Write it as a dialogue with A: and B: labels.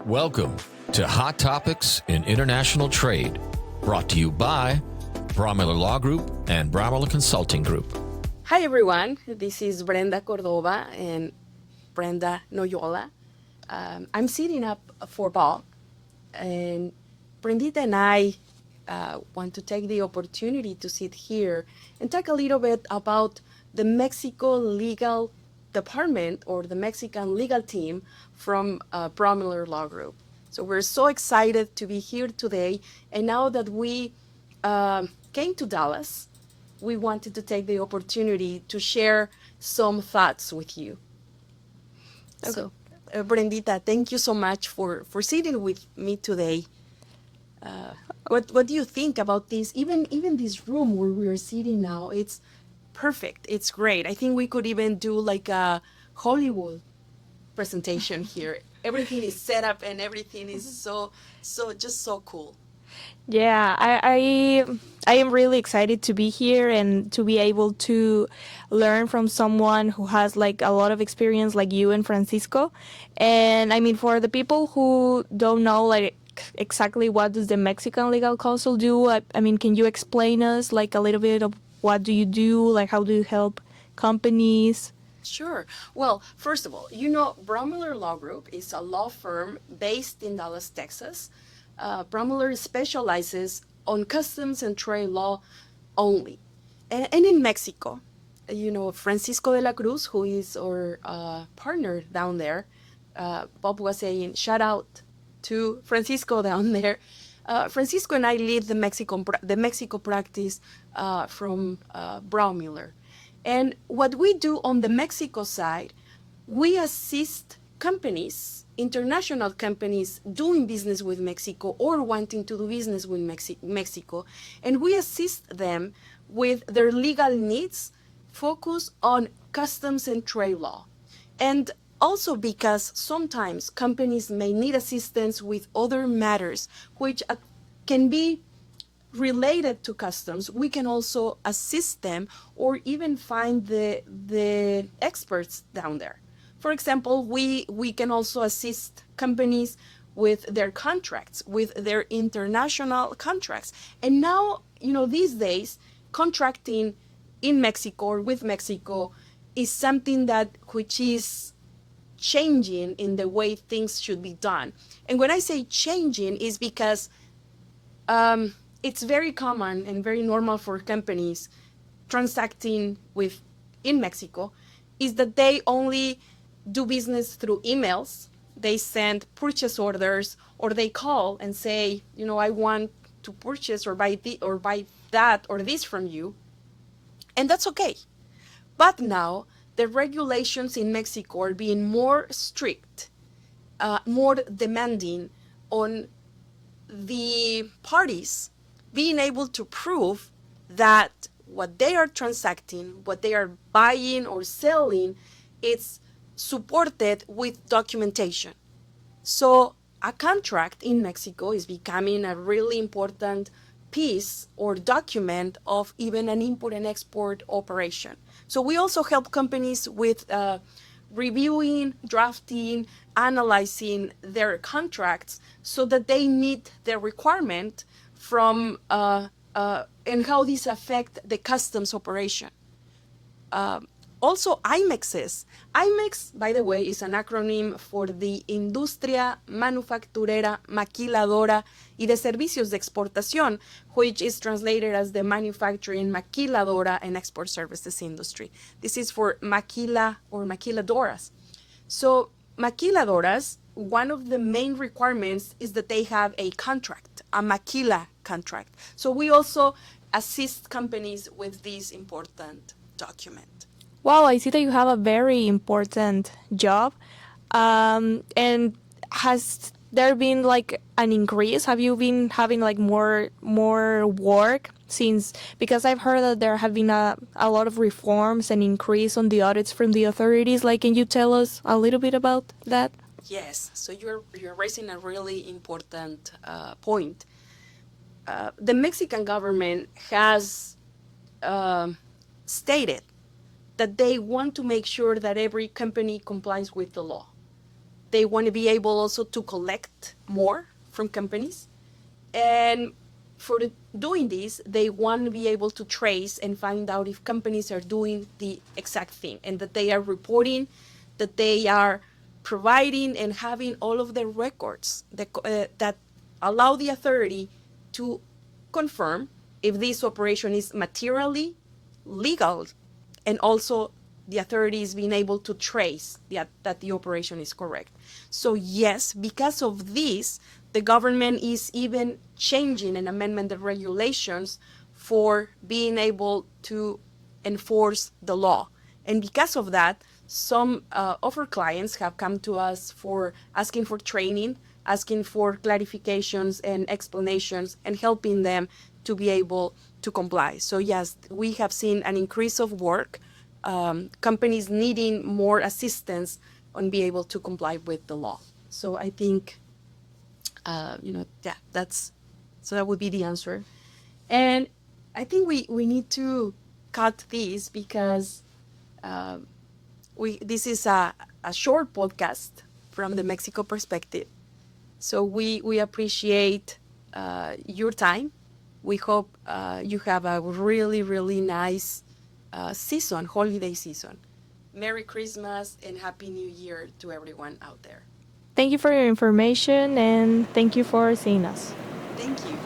A: Welcome to Hot Topics in International Trade, brought to you by Bromiller Law Group and Bromiller Consulting Group.
B: Hi everyone, this is Brenda Cordova and Brenda Noyola. I'm sitting up for Bob, and Brendita and I want to take the opportunity to sit here and talk a little bit about the Mexico Legal Department or the Mexican legal team from Bromiller Law Group. So we're so excited to be here today, and now that we came to Dallas, we wanted to take the opportunity to share some thoughts with you. Okay. So, Brendita, thank you so much for sitting with me today. What do you think about this? Even this room where we are sitting now, it's perfect. It's great. I think we could even do like a Hollywood presentation here. Everything is set up and everything is so cool.
C: Yeah, I am really excited to be here and to be able to learn from someone who has like a lot of experience like you and Francisco. And I mean, for the people who don't know like exactly what does the Mexican Legal Counsel do, I mean, can you explain us like a little bit of what do you do? Like how do you help companies?
B: Sure. Well, first of all, you know, Bromiller Law Group is a law firm based in Dallas, Texas. Bromiller specializes on customs and trade law only. And in Mexico, you know, Francisco de la Cruz, who is our partner down there, Bob was saying, shout out to Francisco down there. Francisco and I lead the Mexico practice from Bromiller. And what we do on the Mexico side, we assist companies, international companies doing business with Mexico or wanting to do business with Mexico, and we assist them with their legal needs, focus on customs and trade law. And also because sometimes companies may need assistance with other matters which can be related to customs, we can also assist them or even find the experts down there. For example, we can also assist companies with their contracts, with their international contracts. And now, you know, these days, contracting in Mexico or with Mexico is something which is changing in the way things should be done. And when I say changing is because it's very common and very normal for companies transacting in Mexico is that they only do business through emails. They send purchase orders or they call and say, you know, I want to purchase or buy that or this from you. And that's okay. But now the regulations in Mexico are being more strict, more demanding on the parties being able to prove that what they are transacting, what they are buying or selling, it's supported with documentation. So a contract in Mexico is becoming a really important piece or document of even an import and export operation. So we also help companies with reviewing, drafting, analyzing their contracts so that they meet the requirement from and how this affect the customs operation. Also, IMEX, by the way, is an acronym for the Industria Manufacturera Maquiladora y de Servicios de Exportación, which is translated as the Manufacturing Maquiladora and Export Services Industry. This is for maquila or maquiladoras. So maquiladoras, one of the main requirements is that they have a contract, a maquila contract. So we also assist companies with this important document.
C: Wow, I see that you have a very important job. And has there been like an increase? Have you been having like more work since? Because I've heard that there have been a lot of reforms and increase on the audits from the authorities. Like, can you tell us a little bit about that?
B: Yes. So you're raising a really important point. The Mexican government has stated that they want to make sure that every company complies with the law. They want to be able also to collect more from companies. And for doing this, they want to be able to trace and find out if companies are doing the exact thing and that they are reporting, that they are providing and having all of the records that allow the authority to confirm if this operation is materially legal, and also the authorities being able to trace that the operation is correct. So yes, because of this, the government is even changing and amendment the regulations for being able to enforce the law. And because of that, some of our clients have come to us for asking for training, asking for clarifications and explanations, and helping them to be able to comply. So yes, we have seen an increase of work, companies needing more assistance on being able to comply with the law. So I think, so that would be the answer. And I think we need to cut this because this is a short podcast from the Mexico perspective. So we appreciate your time. We hope you have a really, really nice holiday season. Merry Christmas and Happy New Year to everyone out there.
C: Thank you for your information and thank you for seeing us.
B: Thank you.